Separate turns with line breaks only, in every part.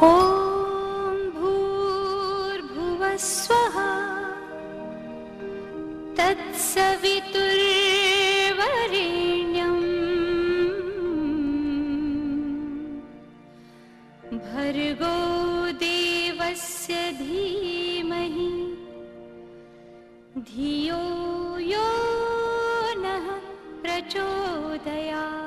ॐ भूर्भुवः स्वः तत्सवितुर्वरेण्यं भर्गो देवस्य धीमहि धियो यो नः प्रचोदयात्।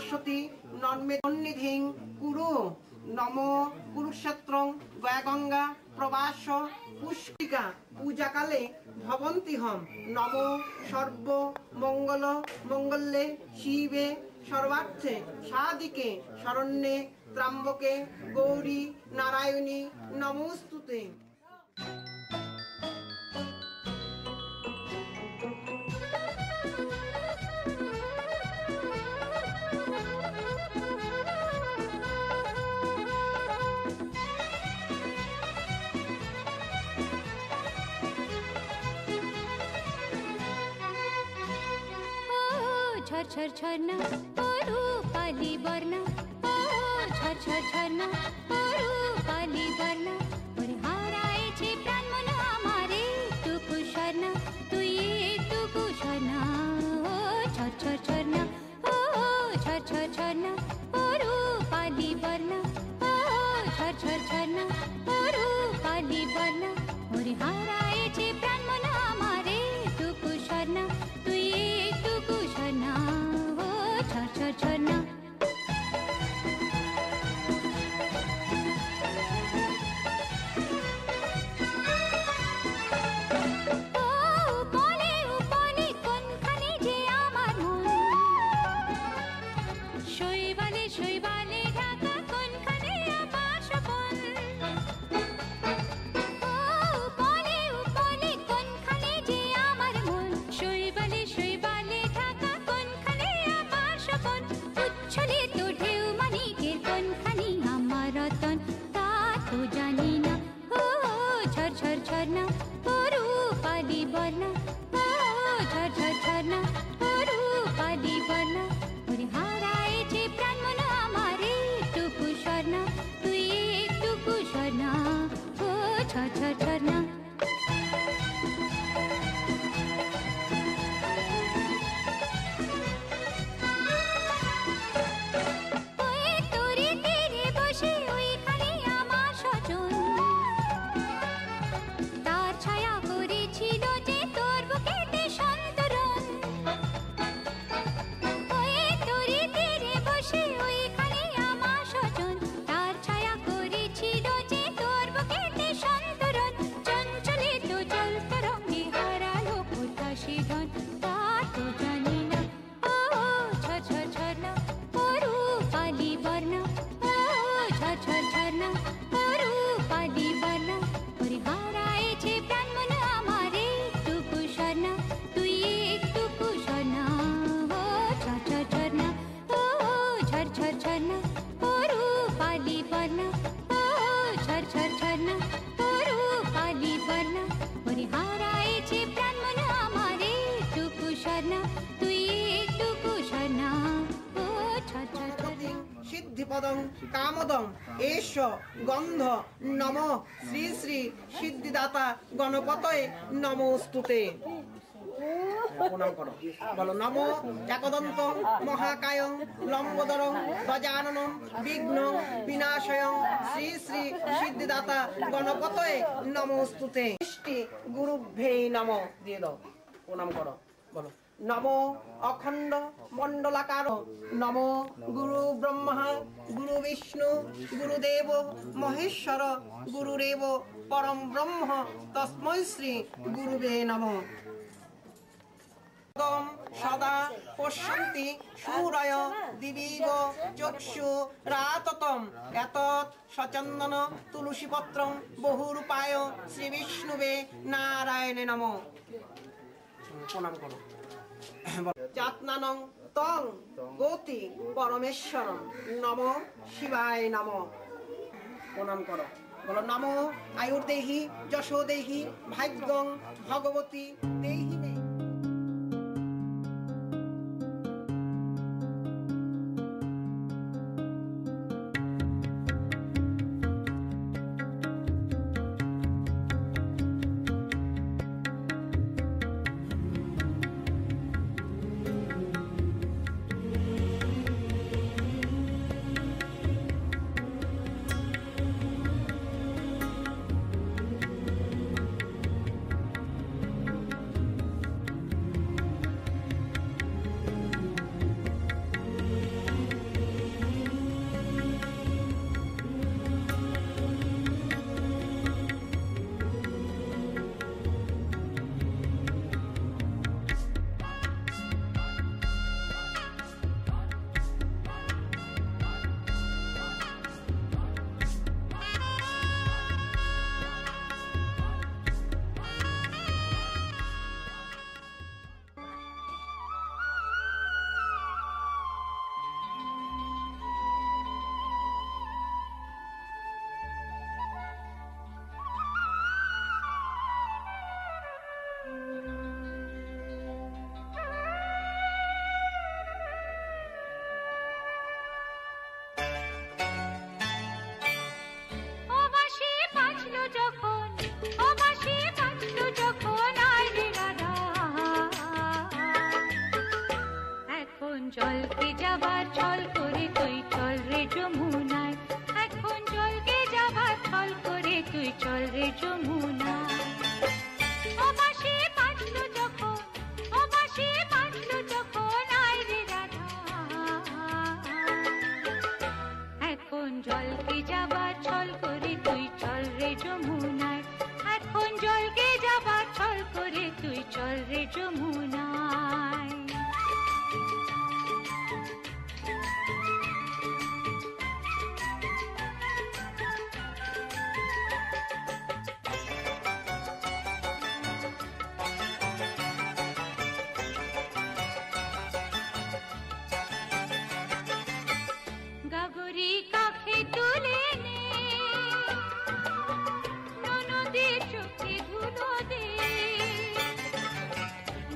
পশ্যতি নন্মে সন্নিধিং কুরু নমো কুরুক্ষেত্রং গঙ্গা প্রবাস পুষ্টিকা পূজাকালে ভবন্তিহম নমো সর্ব মঙ্গল মঙ্গলে শিবে সর্বার্থে সাধিকে শরণ্যে ত্র্যম্বকে গৌরী নারায়ণী নমোস্তুতে।
झर झर झरना रूपाली वरना झर झर झरना रूपाली वरना ওরে হারাইছে প্রাণ মন আমারে টুকু শরনা তুই টুকু শরনা ঝর ঝর ঝরনা ঝর ঝর ঝরনা रूपाली वरना ঝর ঝর ঝরনা रूपाली वरना ওরে হারাইছে প্রাণ মন আমারে টুকু শরনা তুই টুকু শরনা ঝর ঝর ঝরনা।
সিদ্ধিপদং কামদং এষ গন্ধ নম শ্রী শ্রী সিদ্ধিদাতা গণপতয়ে নমোস্তুতে। প্রণাম করো, বলো নমো একদন্তং মহাকায়ং লম্বোদরং গজাননং বিঘ্নং বিনাশয়ং শ্রী শ্রী সিদ্ধিদাতা গণপতয়ে নমোস্তুতে। গুরুভ্যে নমঃ দিয়ে দাও, প্রণাম করো, বলো নমো অখণ্ড মণ্ডলাকার নমো গুরু ব্রহ্মা গুরু বিষ্ণু গুরুদেব মহেশ্বর গুরুরেব পরম ব্রহ্ম তস্मै শ্রী গুরুবে নমঃ। সদা পশ্যন্তি সূরয় দিবিব চক্ষু রাততম এতৎ সচন্দন তুলসীপত্রং বহুরূপায় শ্রী বিষ্ণুবে নারায়ণে নমঃ। প্রণাম করো, চাত্নানং তং গতি পরমেশ্বরং নমো শিবায় নমঃ। প্রণাম করো, বলো নমো আয়ুর্দেহি যশোদেহি ভাগ্যং ভগবতী দেহি মে।
তুই চল রে যমুনা ও বাঁশি বাজলো যখন ও বাঁশি বাজলো যখন আয় রে রাধা এখন জলকে যাবার ছল করে তুই চল রে যমুনায় এখন জলকে যাবার ছল করে তুই চল রে যমুনায় গাগরি কাখে তুলে নে ননদের চোখে ধুলো দে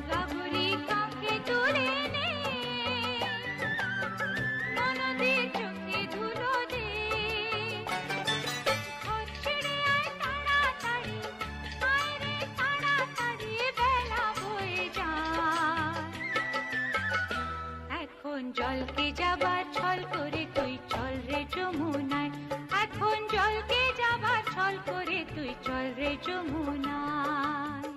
গাগরি কাখে তুলে নে ননদের চোখে ধুলো দে ঘর ছেড়ে আয় তাড়াতাড়ি আয় রে তাড়াতাড়ি বেলা বয়ে যায় এখন জলকে যাবার ছল করে তুই চল রে যমুনায় এখন জলকে যাবার ছল করে তুই চল রে যমুনায়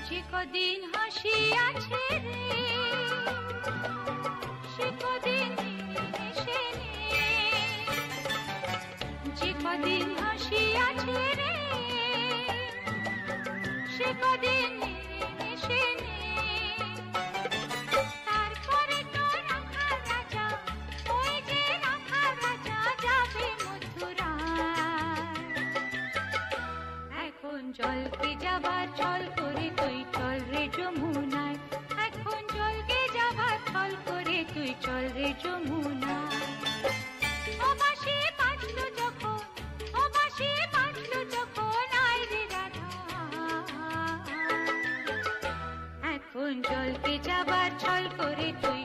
যে কদিন হাসি আছে রে সে কদিন হেসে নে যে কদিন হাসি আছে রে সে কদিন হেসে নে তারপরে তো রাখা রাজা ওই যে রাখা রাজা যাবে মথুরায় এখন জলকে যাবার ছল করে তুই চল রে যমুনায় এখন জলকে যাবার ছল করে তুই চল রে যমুনায় ও বাঁশি বাজলো যখন ও বাঁশি বাজলো যখন আয় রে রাধা এখন জলকে যাবার ছল করে তুই